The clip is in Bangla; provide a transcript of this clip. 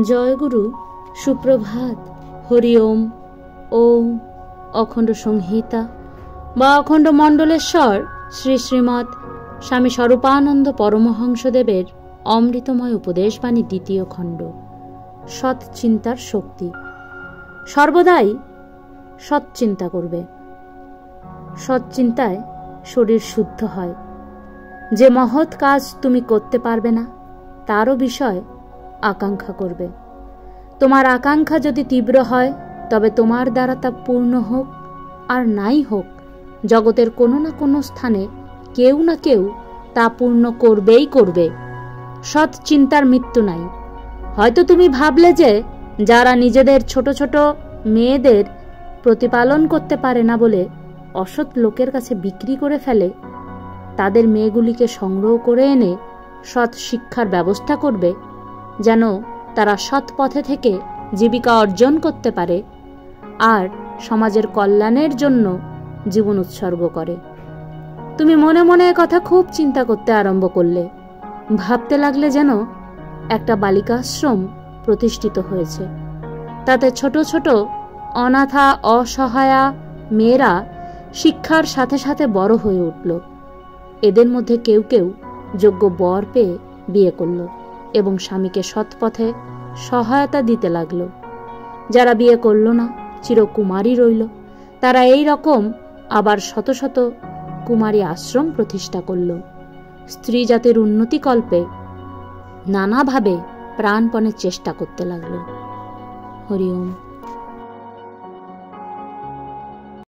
জয়গুরু, সুপ্রভাত, হরি ওম। ওম অখণ্ড সংহিতা বা অখণ্ড মণ্ডলেশ্বর শ্রী শ্রীমৎ স্বামী স্বরূপানন্দ পরমহংসদেবের অমৃতময় উপদেশবাণী, দ্বিতীয় খণ্ড। সৎ চিন্তার শক্তি। সর্বদাই সৎ চিন্তা করবে। সৎ চিন্তায় শরীর শুদ্ধ হয়। যে মহৎ কাজ তুমি করতে পারবে না তারও বিষয় আকাঙ্ক্ষা করবে। তোমার আকাঙ্ক্ষা যদি তীব্র হয় তবে তোমার দ্বারা তা পূর্ণ হোক আর নাই হোক, জগতের কোনো না কোনো স্থানে কেউ না কেউ তা পূর্ণ করবেই করবে। সৎ চিন্তার মৃত্যু নাই। হয়তো তুমি ভাবলে যে যারা নিজেদের ছোট ছোট মেয়েদের প্রতিপালন করতে পারে না বলে অসৎ লোকের কাছে বিক্রি করে ফেলে, তাদের মেয়েগুলিকে সংগ্রহ করে এনে সৎ শিক্ষার ব্যবস্থা করবে, যেন তারা সৎ পথে থেকে জীবিকা অর্জন করতে পারে আর সমাজের কল্যাণের জন্য জীবন উৎসর্গ করে। তুমি মনে মনে কথা খুব চিন্তা করতে আরম্ভ করলে। ভাবতে লাগলে যেন একটা বালিকাশ্রম প্রতিষ্ঠিত হয়েছে, তাতে ছোট ছোট অনাথা অসহায়া মেয়েরা শিক্ষার সাথে সাথে বড় হয়ে উঠল। এদের মধ্যে কেউ কেউ যোগ্য বর পেয়ে বিয়ে করল এবং স্বামীকে সৎ পথে সহায়তা দিতে লাগলো। যারা বিয়ে করল না, চিরকুমারী রইল, তারা এই রকম আবার শত শত কুমারী আশ্রম প্রতিষ্ঠা করল। স্ত্রী জাতির উন্নতি কল্পে নানাভাবে প্রাণপণে চেষ্টা করতে লাগলো। হরি ওম।